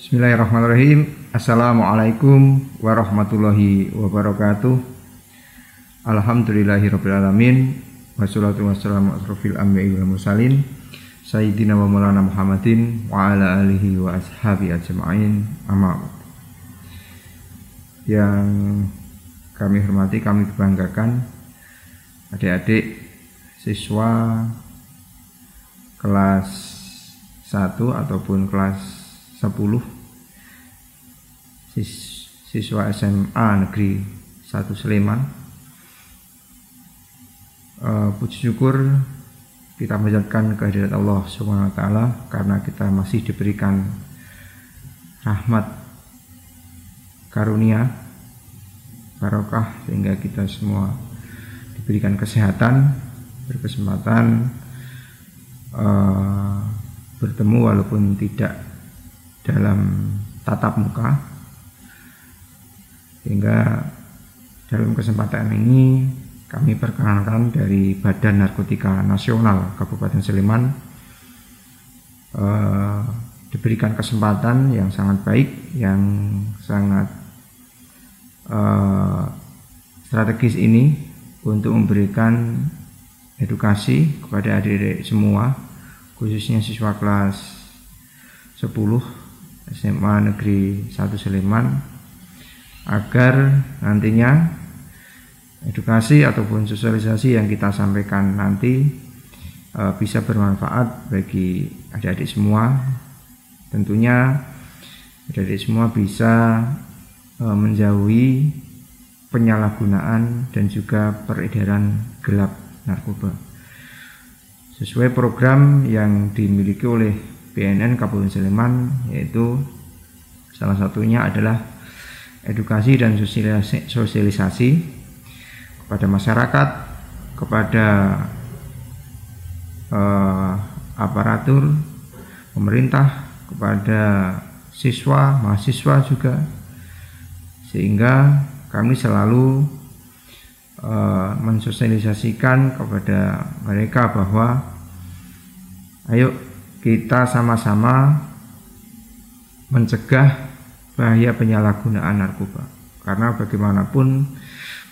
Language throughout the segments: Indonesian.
Bismillahirrahmanirrahim. Assalamualaikum warahmatullahi wabarakatuh. Alhamdulillahirrabbilalamin. Wassalatu wassalamu asrofil anbiya'i wal mursalin Sayyidina wa maulana Muhammadin wa ala alihi wa ashabi ajma'in. Amma ba'd. Yang kami hormati, kami banggakan adik-adik siswa kelas 1 ataupun kelas 10 siswa SMA Negeri 1 Sleman. Puji syukur kita menjadikan kehadirat Allah Subhanahu wa taala karena kita masih diberikan rahmat karunia barokah sehingga kita semua diberikan kesehatan, berkesempatan bertemu walaupun tidak dalam tatap muka, sehingga dalam kesempatan ini kami perkenalkan dari Badan Narkotika Nasional Kabupaten Sleman diberikan kesempatan yang sangat baik, yang sangat strategis ini untuk memberikan edukasi kepada adik-adik semua, khususnya siswa kelas 10 SMA Negeri 1 Sleman, agar nantinya edukasi ataupun sosialisasi yang kita sampaikan nanti bisa bermanfaat bagi adik-adik semua. Tentunya adik-adik semua bisa menjauhi penyalahgunaan dan juga peredaran gelap narkoba sesuai program yang dimiliki oleh BNN Kabupaten Sleman, yaitu salah satunya adalah edukasi dan sosialisasi kepada masyarakat, kepada aparatur pemerintah, kepada siswa, mahasiswa juga, sehingga kami selalu mensosialisasikan kepada mereka bahwa ayo kita sama-sama mencegah bahaya penyalahgunaan narkoba, karena bagaimanapun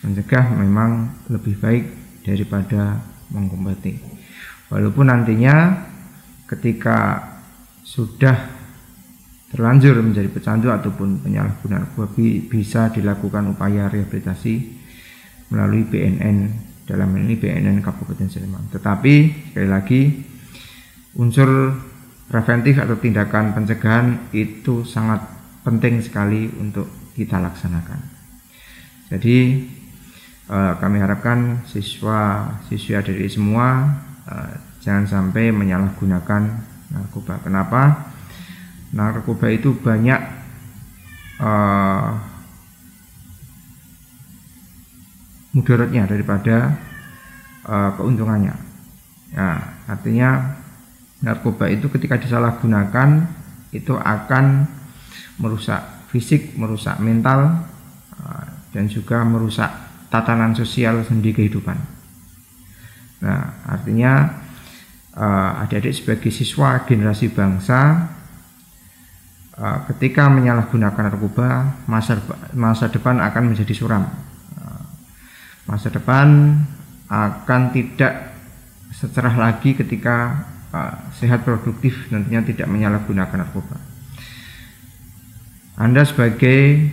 mencegah memang lebih baik daripada mengobati. Walaupun nantinya ketika sudah terlanjur menjadi pecandu ataupun penyalahgunaan narkoba bisa dilakukan upaya rehabilitasi melalui BNN, dalam ini BNN Kabupaten Sleman. Tetapi sekali lagi, unsur preventif atau tindakan pencegahan itu sangat penting sekali untuk kita laksanakan. Jadi kami harapkan siswa-siswi adik-adik semua jangan sampai menyalahgunakan narkoba. Kenapa? Narkoba itu banyak mudaratnya daripada keuntungannya. Nah, artinya narkoba itu ketika disalahgunakan itu akan merusak fisik, merusak mental, dan juga merusak tatanan sosial sendi kehidupan. Nah, artinya adik-adik sebagai siswa generasi bangsa, ketika menyalahgunakan narkoba, masa depan akan menjadi suram. Masa depan akan tidak secerah lagi ketika sehat produktif, nantinya tidak menyalahgunakan narkoba. Anda sebagai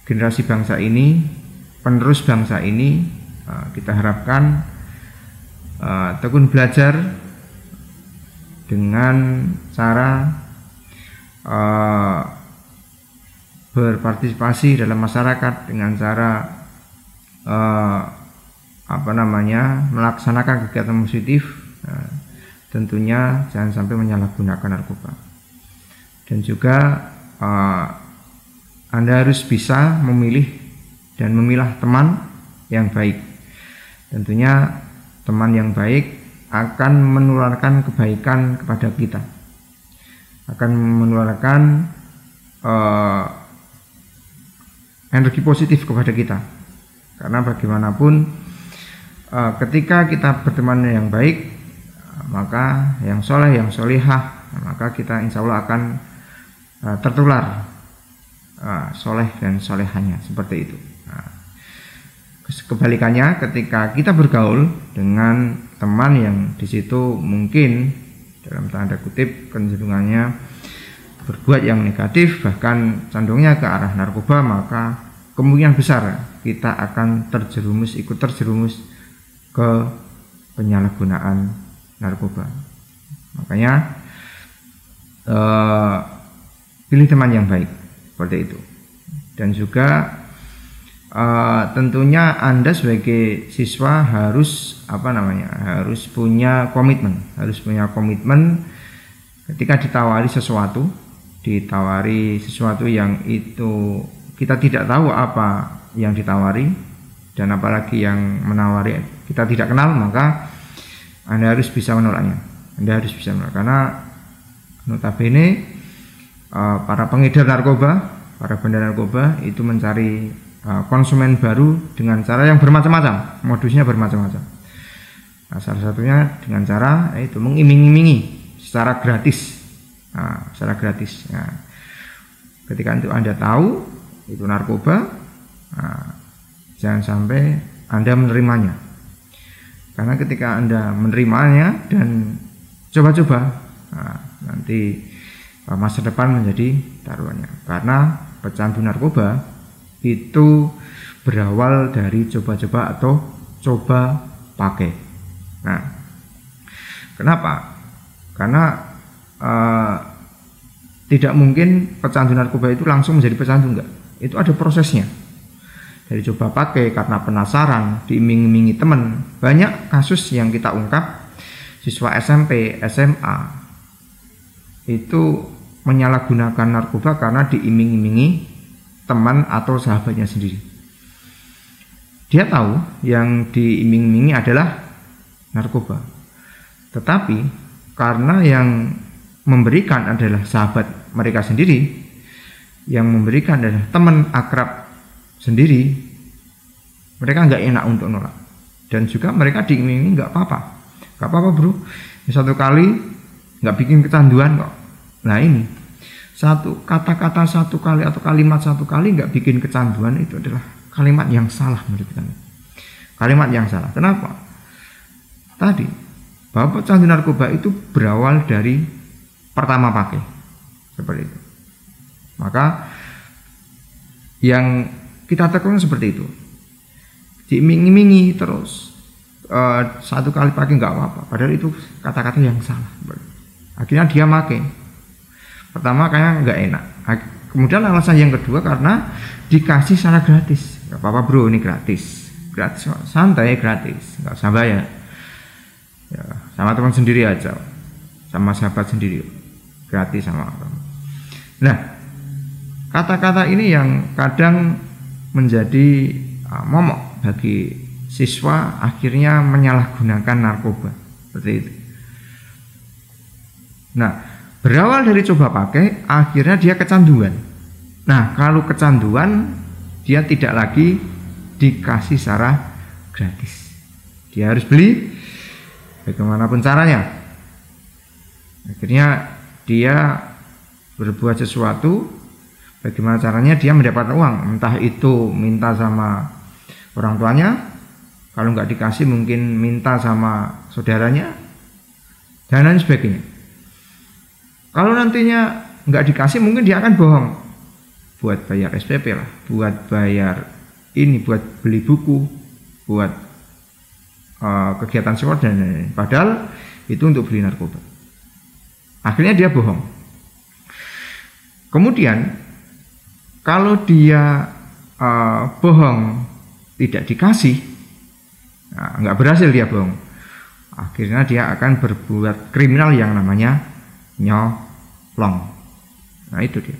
generasi bangsa ini, penerus bangsa ini, kita harapkan tekun belajar dengan cara berpartisipasi dalam masyarakat, dengan cara melaksanakan kegiatan positif. Tentunya jangan sampai menyalahgunakan narkoba. Dan juga Anda harus bisa memilih dan memilah teman yang baik. Tentunya teman yang baik akan menularkan kebaikan kepada kita, akan menularkan energi positif kepada kita. Karena bagaimanapun ketika kita berteman yang baik, maka yang soleh, yang solihah, maka kita insya Allah akan tertular soleh dan solehannya, seperti itu. Kebalikannya, ketika kita bergaul dengan teman yang di situ mungkin dalam tanda kutip kecenderungannya berbuat yang negatif, bahkan condongnya ke arah narkoba, maka kemungkinan besar kita akan ikut terjerumus ke penyalahgunaan narkoba. Makanya pilih teman yang baik, seperti itu. Dan juga tentunya Anda sebagai siswa harus harus punya komitmen ketika ditawari sesuatu yang itu kita tidak tahu apa yang ditawari, dan apalagi yang menawari kita tidak kenal, maka Anda harus bisa menolaknya. Karena notabene para pengedar narkoba, para bandar narkoba itu mencari konsumen baru dengan cara yang bermacam-macam, modusnya bermacam-macam. Salah satunya dengan cara itu mengiming-imingi secara gratis. Ketika itu Anda tahu itu narkoba, jangan sampai Anda menerimanya. Karena ketika Anda menerimanya dan coba-coba, nanti masa depan menjadi taruhannya. Karena pecandu narkoba itu berawal dari coba-coba atau coba pakai. Nah, kenapa? Karena tidak mungkin pecandu narkoba itu langsung menjadi pecandu, enggak. Itu ada prosesnya. Dari coba pakai karena penasaran, diiming-imingi teman. Banyak kasus yang kita ungkap, siswa SMP, SMA itu menyalahgunakan narkoba karena diiming-imingi teman atau sahabatnya sendiri. Dia tahu yang diiming-imingi adalah narkoba, tetapi karena yang memberikan adalah sahabat mereka sendiri, yang memberikan adalah teman akrab sendiri, mereka nggak enak untuk nolak. Dan juga mereka diiming-imingi, nggak apa-apa bro, satu kali nggak bikin kecanduan kok. Nah ini satu kata-kata satu kali atau kalimat satu kali nggak bikin kecanduan, itu adalah kalimat yang salah menurut kami. Kalimat yang salah. Kenapa? Tadi bahwa pecandu narkoba itu berawal dari pertama pakai, seperti itu. Maka yang kita tekankan seperti itu, diiming-imingi terus, satu kali pakai nggak apa-apa, padahal itu kata-kata yang salah. Akhirnya dia pakai. Pertama kayak nggak enak. Kemudian alasan yang kedua karena dikasih secara gratis. Gak apa-apa bro, ini gratis, santai, gratis, nggak usah bayar. Ya, sama teman sendiri aja, sama sahabat sendiri, gratis sama orang. Nah, kata-kata ini yang kadang menjadi momok bagi siswa, akhirnya menyalahgunakan narkoba seperti itu. Nah, berawal dari coba pakai, akhirnya dia kecanduan. Nah, kalau kecanduan, dia tidak lagi dikasih secara gratis. Dia harus beli bagaimanapun caranya. Akhirnya dia berbuat sesuatu, bagaimana caranya dia mendapatkan uang. Entah itu minta sama orang tuanya, kalau nggak dikasih mungkin minta sama saudaranya, dan lain sebagainya. Kalau nantinya nggak dikasih, mungkin dia akan bohong buat bayar SPP lah, buat bayar ini, buat beli buku, buat kegiatan sport dan lain-lain. Padahal itu untuk beli narkoba. Akhirnya dia bohong. Kemudian kalau dia bohong tidak dikasih, nggak berhasil dia bohong, akhirnya dia akan berbuat kriminal yang namanya nyolong. Nah itu dia,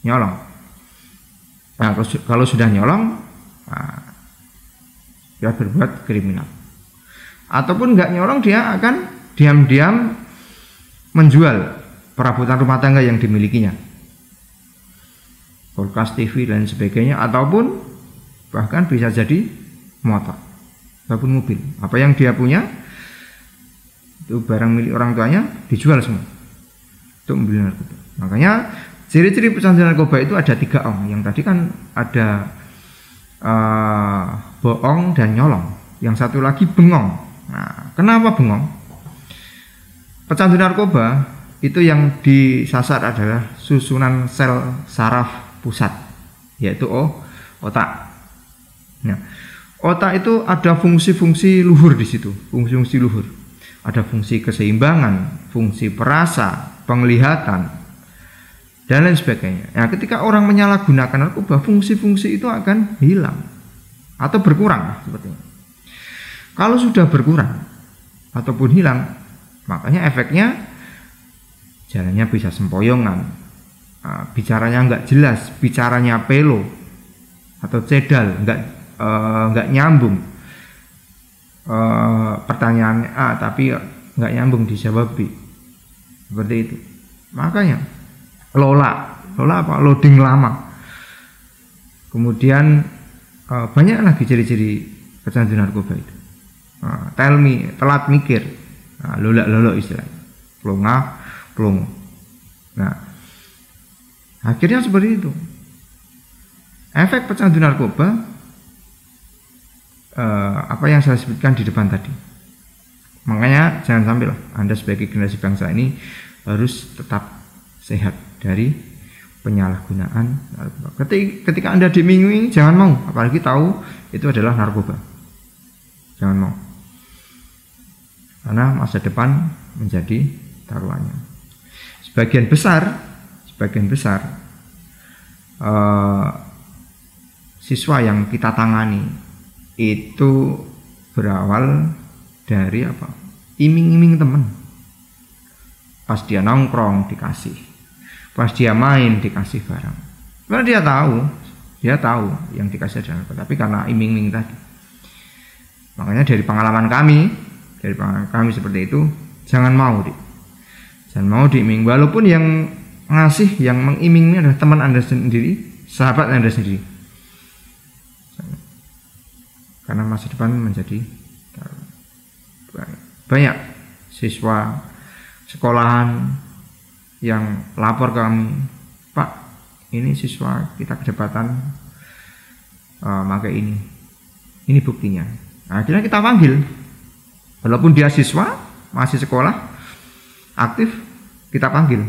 nyolong. Nah kalau sudah nyolong, dia berbuat kriminal. Ataupun nggak nyolong, dia akan diam-diam menjual perabotan rumah tangga yang dimilikinya, kulkas, TV dan sebagainya, ataupun bahkan bisa jadi motor ataupun mobil. Apa yang dia punya itu barang milik orang tuanya dijual semua untuk membeli narkoba. Makanya ciri-ciri pecandu narkoba itu ada 3 ong. Yang tadi kan ada bohong dan nyolong. Yang satu lagi bengong. Nah, kenapa bengong? Pecandu narkoba itu yang disasar adalah susunan sel saraf pusat, yaitu otak. Nah, otak itu ada fungsi-fungsi luhur di situ, fungsi-fungsi luhur. Ada fungsi keseimbangan, fungsi perasa, penglihatan, dan lain sebagainya. Nah, ketika orang menyalahgunakan narkoba, fungsi-fungsi itu akan hilang atau berkurang seperti ini. Kalau sudah berkurang ataupun hilang, makanya efeknya jalannya bisa sempoyongan, bicaranya nggak jelas, bicaranya pelo atau cedal, nggak nyambung. Pertanyaannya A tapi nggak nyambung dijawab B, seperti itu. Makanya lola apa? Loading lama. Kemudian banyak lagi ciri-ciri pecandu narkoba itu. Tell me, telat mikir, lolak istilahnya, plongo. Nah, akhirnya seperti itu. Efek pecandu narkoba, apa yang saya sebutkan di depan tadi. Makanya jangan sampai Anda sebagai generasi bangsa ini harus tetap sehat dari penyalahgunaan narkoba. Ketika Anda diiming-imingi, jangan mau, apalagi tahu itu adalah narkoba. Jangan mau. Karena masa depan menjadi taruhannya. Sebagian besar siswa yang kita tangani itu berawal dari apa? Iming-iming teman. Pas dia nongkrong dikasih, pas dia main dikasih barang. Karena dia tahu yang dikasih adalah apa, tapi karena iming-iming tadi. Makanya dari pengalaman kami seperti itu, jangan mau diiming. Walaupun yang ngasih, yang mengiming adalah teman Anda sendiri, sahabat Anda sendiri. Karena masa depan menjadi banyak siswa sekolahan yang lapor ke kami, Pak, ini siswa kita kedapatan pakai ini buktinya. Nah, akhirnya kita panggil, walaupun dia siswa masih sekolah aktif, kita panggil.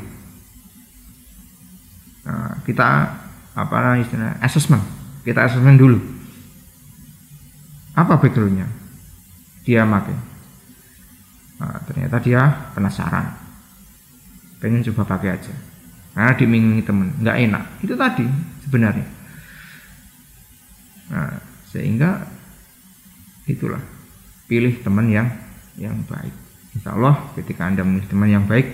Kita assessment dulu. Apa backgroundnya dia pakai? Ternyata dia penasaran, pengen coba pakai aja. Karena dimingi temen, nggak enak. Itu tadi sebenarnya. Nah, sehingga itulah, pilih teman yang baik. Insya Allah ketika Anda memilih teman yang baik,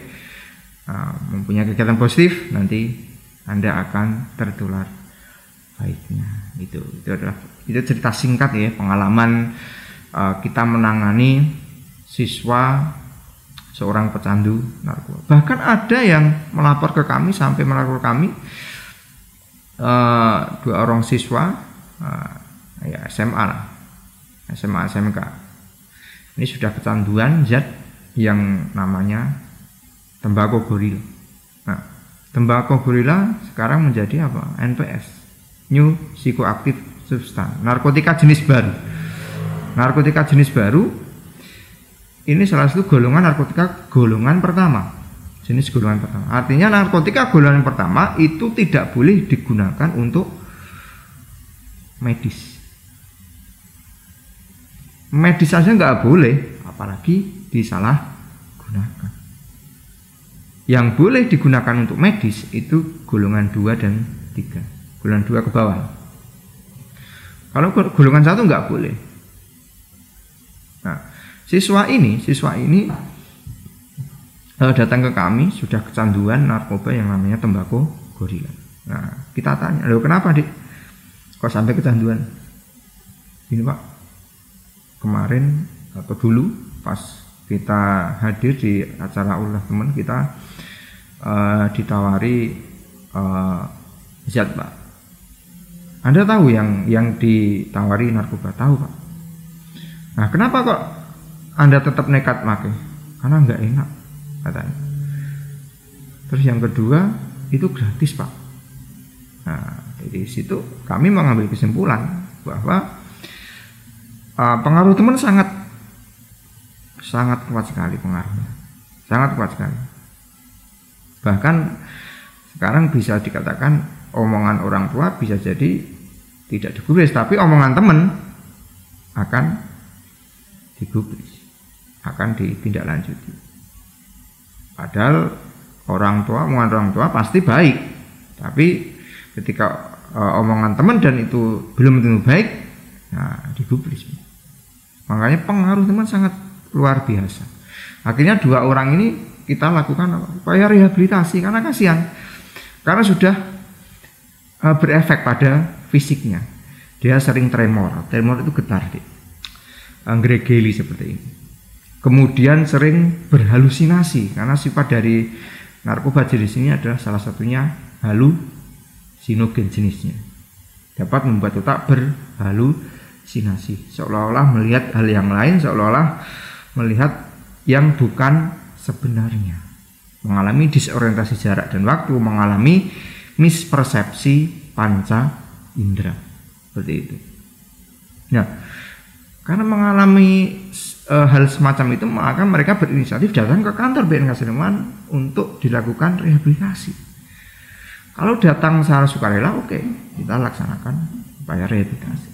mempunyai kegiatan positif, nanti Anda akan tertular baiknya. Itu cerita singkat ya, pengalaman kita menangani siswa seorang pecandu narkoba. Bahkan ada yang melapor ke kami, sampai melapor kami 2 orang siswa ya SMA lah, SMA SMK. Ini sudah kecanduan zat yang namanya tembakau gorila. Nah, tembakau gorila sekarang menjadi apa? NPS, New Psychoactive Substance, narkotika jenis baru. Narkotika jenis baru ini salah satu golongan narkotika golongan pertama, jenis golongan pertama. Artinya narkotika golongan pertama itu tidak boleh digunakan untuk medis. Medis saja nggak boleh, apalagi disalahgunakan. Yang boleh digunakan untuk medis itu golongan 2 dan 3, golongan 2 ke bawah. Kalau golongan 1 nggak boleh. Nah, siswa ini datang ke kami sudah kecanduan narkoba yang namanya tembakau gorila. Nah, kita tanya, "Loh, kenapa, Dik? Kok sampai kecanduan?" Ini, Pak, kemarin atau dulu pas kita hadir di acara ulah teman kita, ditawari zat, Pak. Anda tahu yang ditawari narkoba? Tahu, Pak. Nah, kenapa kok Anda tetap nekat pakai? Karena nggak enak, katanya. Terus yang kedua, itu gratis, Pak. Nah, dari situ kami mengambil kesimpulan bahwa pengaruh teman sangat kuat sekali pengaruhnya, sangat kuat sekali. Bahkan sekarang bisa dikatakan omongan orang tua bisa jadi tidak digubris, tapi omongan teman akan digubris, akan ditindaklanjuti. Padahal omongan orang tua pasti baik, tapi ketika omongan teman dan itu belum tentu baik, nah digubris. Makanya pengaruh teman sangat luar biasa. Akhirnya 2 orang ini kita lakukan upaya rehabilitasi karena kasihan, karena sudah berefek pada fisiknya. Dia sering tremor itu getar, gregeli seperti ini. Kemudian sering berhalusinasi karena sifat dari narkoba jenis ini adalah salah satunya halusinogen jenisnya, dapat membuat otak berhalusinasi, seolah-olah melihat hal yang lain, seolah-olah melihat yang bukan sebenarnya, mengalami disorientasi jarak dan waktu, mengalami mispersepsi panca indera, seperti itu. Nah, karena mengalami hal semacam itu, maka mereka berinisiatif datang ke kantor BNK Sleman untuk dilakukan rehabilitasi. Kalau datang secara sukarela, oke, kita laksanakan upaya rehabilitasi.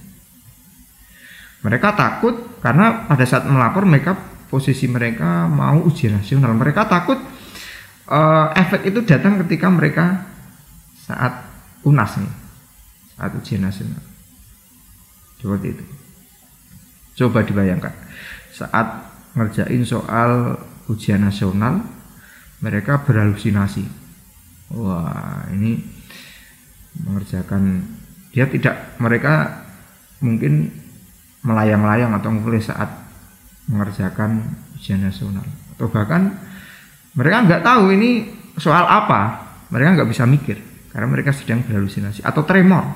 Mereka takut karena pada saat melapor posisi mereka mau ujian nasional. Mereka takut efek itu datang ketika mereka saat UNAS nih, saat ujian nasional. Seperti itu. Coba dibayangkan, saat ngerjain soal ujian nasional, mereka berhalusinasi. Wah, ini mengerjakan, mereka mungkin melayang-layang atau mulai saat mengerjakan ujian nasional, atau bahkan mereka nggak tahu ini soal apa, mereka nggak bisa mikir karena mereka sedang berhalusinasi atau tremor.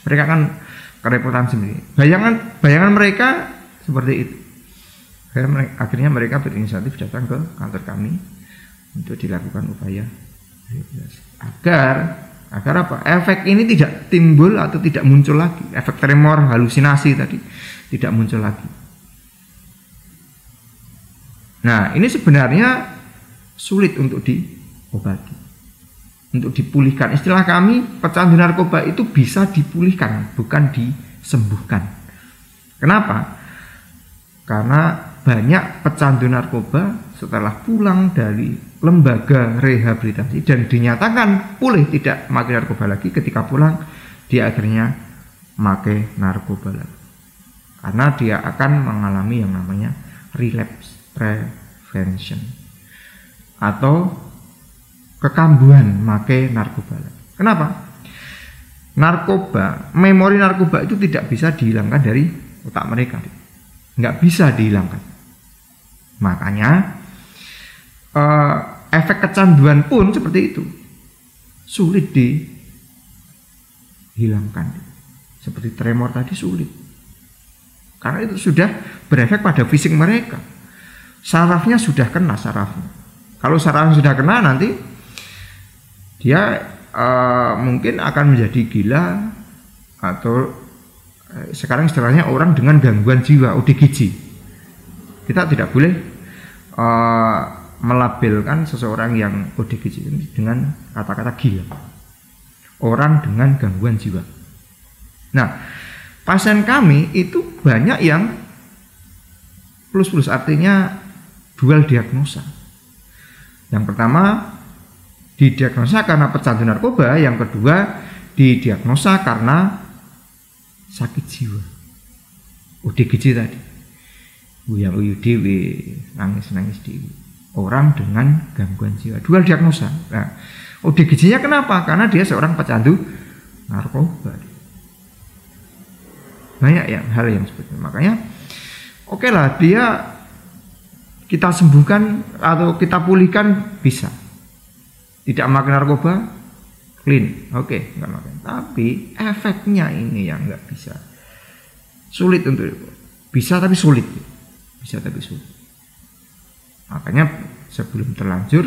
Mereka akan kerepotan sendiri. Bayangan mereka seperti itu. Akhirnya mereka berinisiatif datang ke kantor kami untuk dilakukan upaya agar apa? Efek ini tidak timbul atau tidak muncul lagi. Efek tremor, halusinasi tadi tidak muncul lagi. Nah, ini sebenarnya sulit untuk diobati, untuk dipulihkan. Istilah kami, pecandu narkoba itu bisa dipulihkan, bukan disembuhkan. Kenapa? Karena banyak pecandu narkoba setelah pulang dari lembaga rehabilitasi dan dinyatakan pulih tidak memakai narkoba lagi, ketika pulang dia akhirnya memakai narkoba lagi. Karena dia akan mengalami yang namanya relapse prevention atau kekambuhan memakai narkoba. Kenapa? Memori narkoba itu tidak bisa dihilangkan dari otak mereka, nggak bisa dihilangkan. Makanya efek kecanduan pun seperti itu, sulit dihilangkan. Seperti tremor tadi sulit, karena itu sudah berefek pada fisik mereka. Sarafnya sudah kena sarafnya. Kalau sarafnya sudah kena, nanti dia mungkin akan menjadi gila, atau sekarang istilahnya orang dengan gangguan jiwa, ODGJ. Kita tidak boleh melabelkan seseorang yang ODGJ ini dengan kata-kata gila. Orang dengan gangguan jiwa. Nah, pasien kami itu banyak yang plus-plus, artinya dual diagnosa. Yang pertama didiagnosa karena pecandu narkoba, yang kedua didiagnosa karena sakit jiwa, ODGJ tadi, uyang-uyu dewe, nangis-nangis dewe, orang dengan gangguan jiwa, dual diagnosa. Nah, ODGJ-nya kenapa? Karena dia seorang pecandu narkoba. Banyak hal yang seperti itu. Makanya oke lah, dia kita sembuhkan atau kita pulihkan bisa. Tidak makan narkoba, clean, oke, nggak makan. Tapi efeknya ini yang nggak bisa. Sulit untuk bisa, tapi sulit. Bisa tapi sulit. Makanya sebelum terlanjur,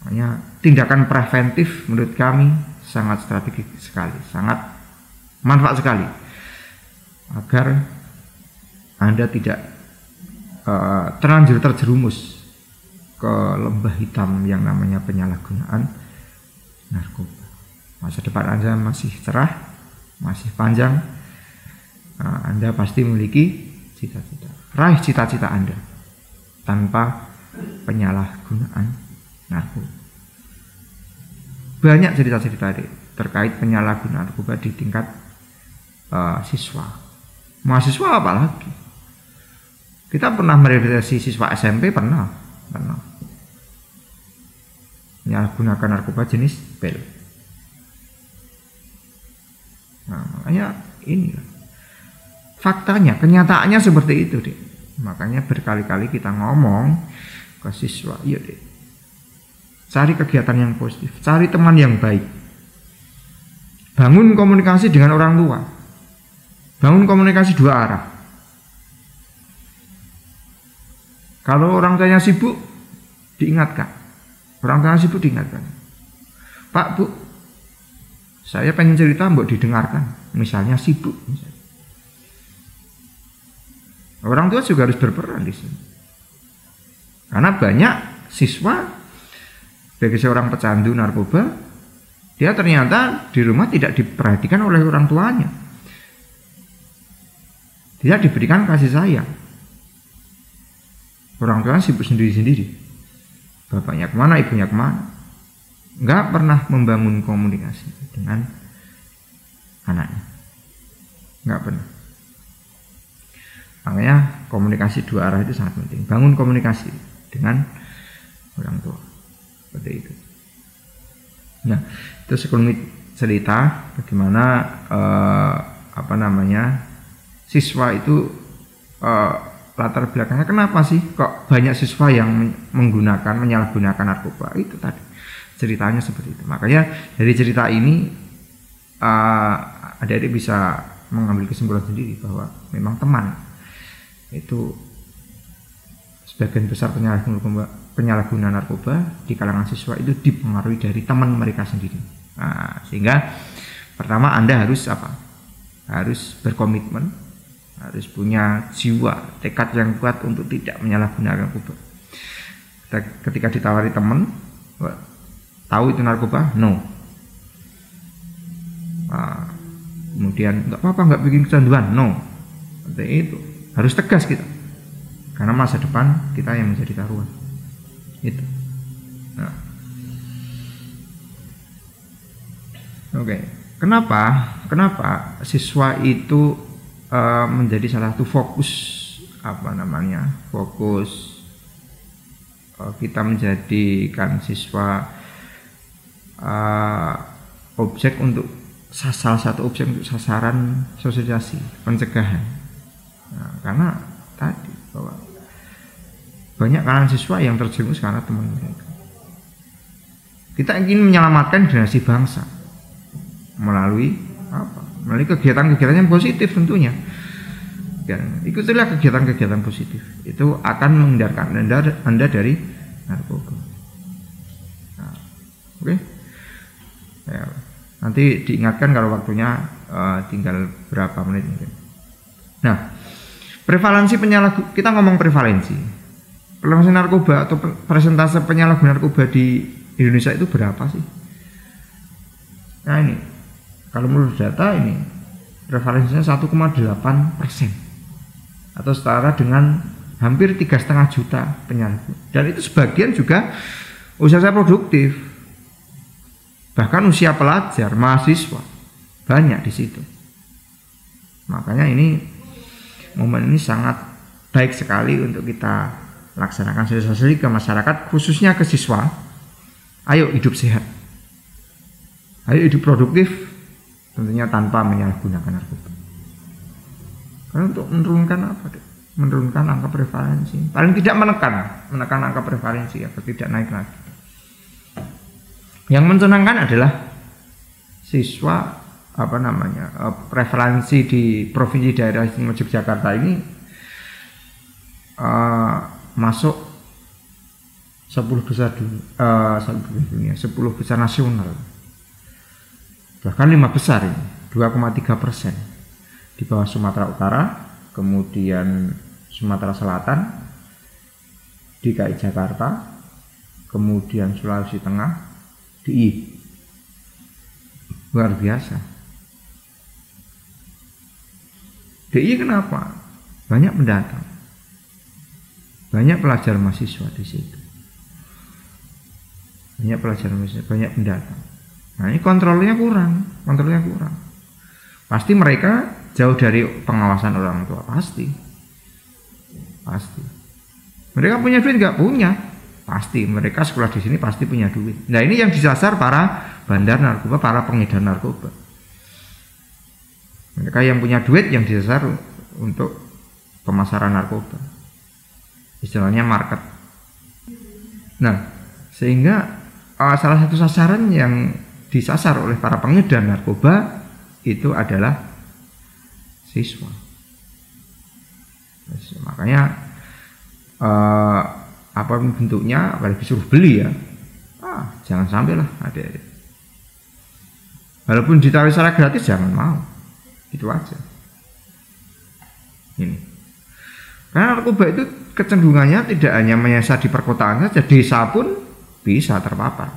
Makanya tindakan preventif menurut kami sangat strategis sekali, sangat manfaat sekali agar Anda tidak terlanjur terjerumus ke lembah hitam yang namanya penyalahgunaan narkoba. Masa depan Anda masih cerah, masih panjang. Anda pasti memiliki cita-cita. Raih cita-cita Anda tanpa penyalahgunaan narkoba. Banyak cerita-cerita terkait penyalahgunaan narkoba di tingkat siswa. Mahasiswa apalagi. Kita pernah merealisasi siswa SMP pernah menyalahgunakan narkoba jenis pil. Nah, makanya ini faktanya, kenyataannya seperti itu, Dek. Makanya berkali-kali kita ngomong ke siswa, iya, Dek. Cari kegiatan yang positif, cari teman yang baik. Bangun komunikasi dengan orang tua. Bangun komunikasi dua arah. Kalau orang tuanya sibuk, diingatkan. Orang tuanya sibuk diingatkan. Pak, Bu, saya pengen cerita, mbok didengarkan. Misalnya sibuk. Misalnya. Orang tua juga harus berperan di sini. Karena banyak siswa bagi seorang pecandu narkoba, dia ternyata di rumah tidak diperhatikan oleh orang tuanya. Tidak diberikan kasih sayang. Orang tuanya sibuk sendiri-sendiri. Bapaknya kemana, ibunya kemana. Nggak pernah membangun komunikasi dengan anaknya. Nggak pernah. Makanya komunikasi dua arah itu sangat penting. Bangun komunikasi dengan orang tua. Seperti itu. Nah, itu sekelumit cerita bagaimana siswa itu latar belakangnya kenapa sih kok banyak siswa yang menyalahgunakan narkoba. Itu tadi ceritanya seperti itu. Makanya dari cerita ini adik-adik bisa mengambil kesimpulan sendiri bahwa memang teman itu sebagian besar penyalahgunaan narkoba di kalangan siswa itu dipengaruhi dari teman mereka sendiri. Nah, sehingga pertama Anda harus harus berkomitmen, harus punya jiwa, tekad yang kuat untuk tidak menyalahgunakan narkoba. Ketika ditawari teman, tahu itu narkoba, no. Kemudian nggak apa-apa, nggak bikin kecanduan, no. Seperti itu. Harus tegas kita, karena masa depan kita yang menjadi taruhan. Itu. Nah. Oke. Kenapa siswa itu menjadi salah satu fokus kita menjadikan siswa objek untuk salah satu objek untuk sasaran sosialisasi pencegahan. Nah, karena tadi bahwa banyak kalangan siswa yang terjerumus karena teman mereka. Kita ingin menyelamatkan generasi bangsa melalui melalui kegiatan-kegiatan yang positif tentunya. Dan ikutilah kegiatan-kegiatan positif. Itu akan menghindarkan Anda dari narkoba. Nah, oke. Ya, nanti diingatkan kalau waktunya tinggal berapa menit mungkin. Nah, prevalensi kita ngomong prevalensi narkoba atau persentase penyalahgunaan narkoba di Indonesia itu berapa sih? Nah ini, kalau menurut data ini prevalensinya 1,8% atau setara dengan hampir 3,5 juta penyalahguna. Dan itu sebagian juga usia produktif, bahkan usia pelajar, mahasiswa banyak di situ. Makanya momen ini sangat baik sekali untuk kita laksanakan sosialisasi ke masyarakat, khususnya ke siswa. Ayo hidup sehat, ayo hidup produktif, tentunya tanpa menyalahgunakan narkoba. Karena untuk menurunkan angka prevalensi, paling tidak menekan angka prevalensi agar tidak naik lagi. Yang menyenangkan adalah siswa prevalensi di provinsi daerah istimewa Yogyakarta ini masuk 10 besar dunia, 10 besar nasional, bahkan 5 besar ini, 2,3%. Di bawah Sumatera Utara, kemudian Sumatera Selatan, DKI Jakarta, kemudian Sulawesi Tengah, DIY. Luar biasa. DIY kenapa? Banyak pendatang, banyak pelajar mahasiswa di situ, banyak pelajar mahasiswa, banyak pendatang. Nah ini kontrolnya kurang. Pasti mereka jauh dari pengawasan orang tua, pasti. Mereka punya duit nggak? Punya, pasti. Mereka sekolah di sini pasti punya duit. Nah ini yang disasar para bandar narkoba, para pengedar narkoba. Mereka yang punya duit yang disasar untuk pemasaran narkoba, istilahnya market. Nah sehingga salah satu sasaran yang disasar oleh para pengedar narkoba itu adalah siswa. Makanya apapun bentuknya, apalagi suruh beli ya, jangan sampai lah ada. Walaupun ditaruh secara gratis jangan mau, itu aja. Ini karena narkoba itu kecenderungannya tidak hanya menyasar di perkotaan saja, desa pun bisa terpapar.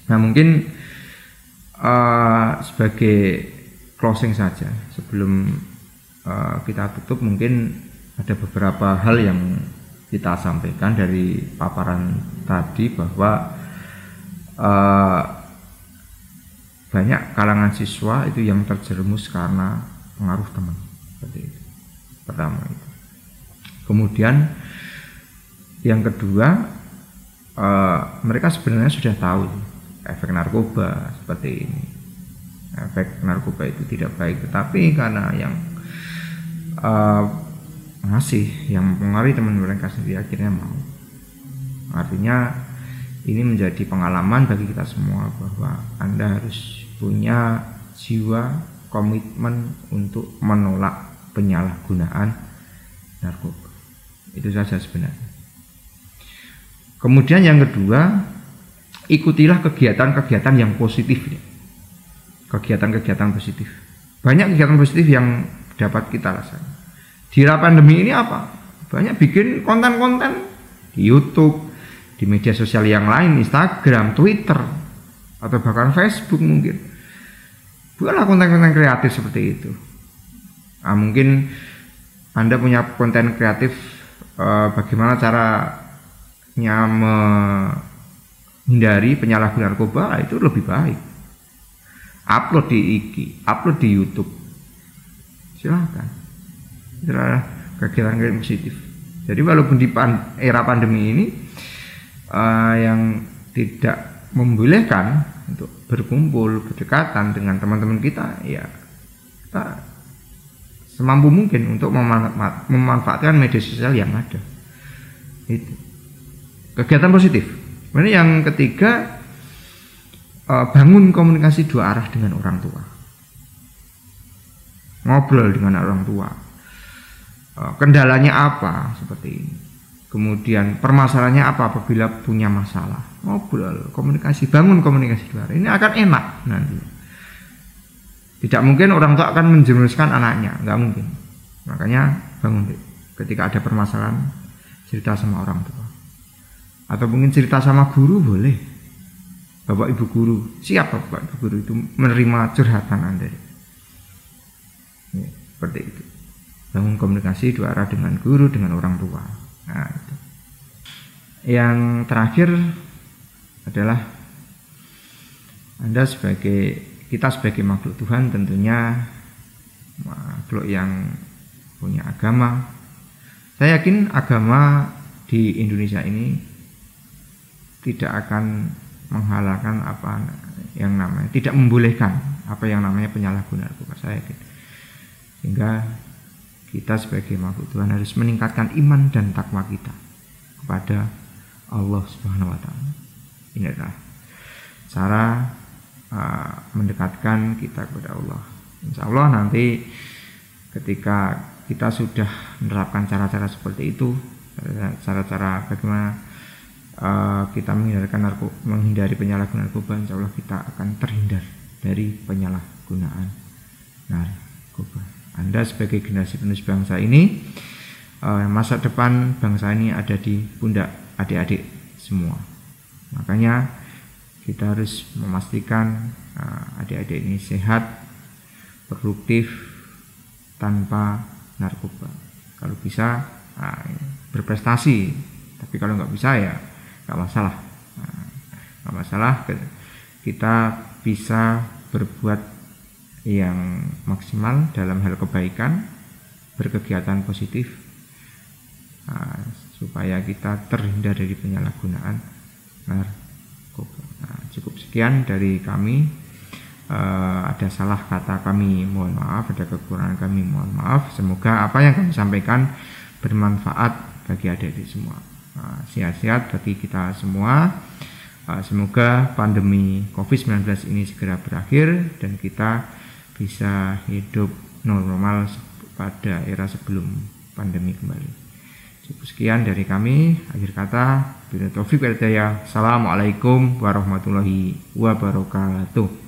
Nah mungkin sebagai closing saja sebelum kita tutup, mungkin ada beberapa hal yang kita sampaikan dari paparan tadi, bahwa banyak kalangan siswa itu yang terjerumus karena pengaruh teman, seperti itu. Pertama itu. Kemudian yang kedua, mereka sebenarnya sudah tahu efek narkoba seperti ini. Efek narkoba itu tidak baik, tetapi karena yang masih yang mempengaruhi teman mereka sendiri akhirnya mau. Artinya ini menjadi pengalaman bagi kita semua bahwa Anda harus punya jiwa komitmen untuk menolak penyalahgunaan narkoba. Itu saja sebenarnya. Kemudian yang kedua, ikutilah kegiatan-kegiatan yang positif. Kegiatan-kegiatan positif. Banyak kegiatan positif yang dapat kita rasakan. Di era pandemi ini apa? Banyak bikin konten-konten di YouTube, di media sosial yang lain, Instagram, Twitter, atau bahkan Facebook mungkin. Buatlah konten-konten kreatif seperti itu. Nah, mungkin Anda punya konten kreatif bagaimana caranya menghindari penyalahgunaan narkoba, itu lebih baik. Upload di IG, upload di YouTube, silahkan. Itu adalah kegiatan positif. Jadi walaupun di era pandemi ini yang tidak membolehkan untuk berkumpul, berdekatan dengan teman-teman kita, ya kita semampu mungkin untuk memanfaatkan media sosial yang ada. Itu kegiatan positif. Kemudian yang ketiga, bangun komunikasi dua arah dengan orang tua. Ngobrol dengan orang tua. Kendalanya apa seperti ini. Kemudian permasalahannya apa apabila punya masalah. Ngobrol, komunikasi, bangun komunikasi dua arah. Ini akan enak nanti. Tidak mungkin orang tua akan menjerumuskan anaknya, nggak mungkin. Makanya bangun ketika ada permasalahan, cerita sama orang tua. Atau mungkin cerita sama guru boleh. Bapak ibu guru, siap bapak ibu guru itu menerima curhatan Anda. Ya, seperti itu. Bangun komunikasi dua arah dengan guru, dengan orang tua. Nah, itu. Yang terakhir adalah kita sebagai makhluk Tuhan, tentunya makhluk yang punya agama. Saya yakin agama di Indonesia ini tidak akan menghalalkan apa yang namanya, tidak membolehkan apa yang namanya penyalahgunaan narkoba, saya yakin. Sehingga kita sebagai makhluk Tuhan harus meningkatkan iman dan takwa kita kepada Allah Subhanahu wa taala. Ini adalah cara mendekatkan kita kepada Allah. Insya Allah nanti ketika kita sudah menerapkan cara-cara seperti itu, cara-cara bagaimana kita menghindari penyalahgunaan narkoba, insya Allah kita akan terhindar dari penyalahgunaan narkoba. Anda sebagai generasi penerus bangsa ini, masa depan bangsa ini ada di pundak adik-adik semua. Makanya kita harus memastikan adik-adik ini sehat, produktif, tanpa narkoba. Kalau bisa berprestasi, tapi kalau nggak bisa ya nggak masalah. Nggak masalah, kita bisa berbuat yang maksimal dalam hal kebaikan, berkegiatan positif, supaya kita terhindar dari penyalahgunaan narkoba. Cukup sekian dari kami. Ada salah kata kami mohon maaf, ada kekurangan kami mohon maaf. Semoga apa yang kami sampaikan bermanfaat bagi adik-adik semua, sehat-sehat bagi kita semua. Semoga pandemi COVID-19 ini segera berakhir dan kita bisa hidup normal pada era sebelum pandemi kembali. Cukup sekian dari kami. Akhir kata, billahi taufiq wal hidayah. Assalamualaikum warahmatullahi wabarakatuh.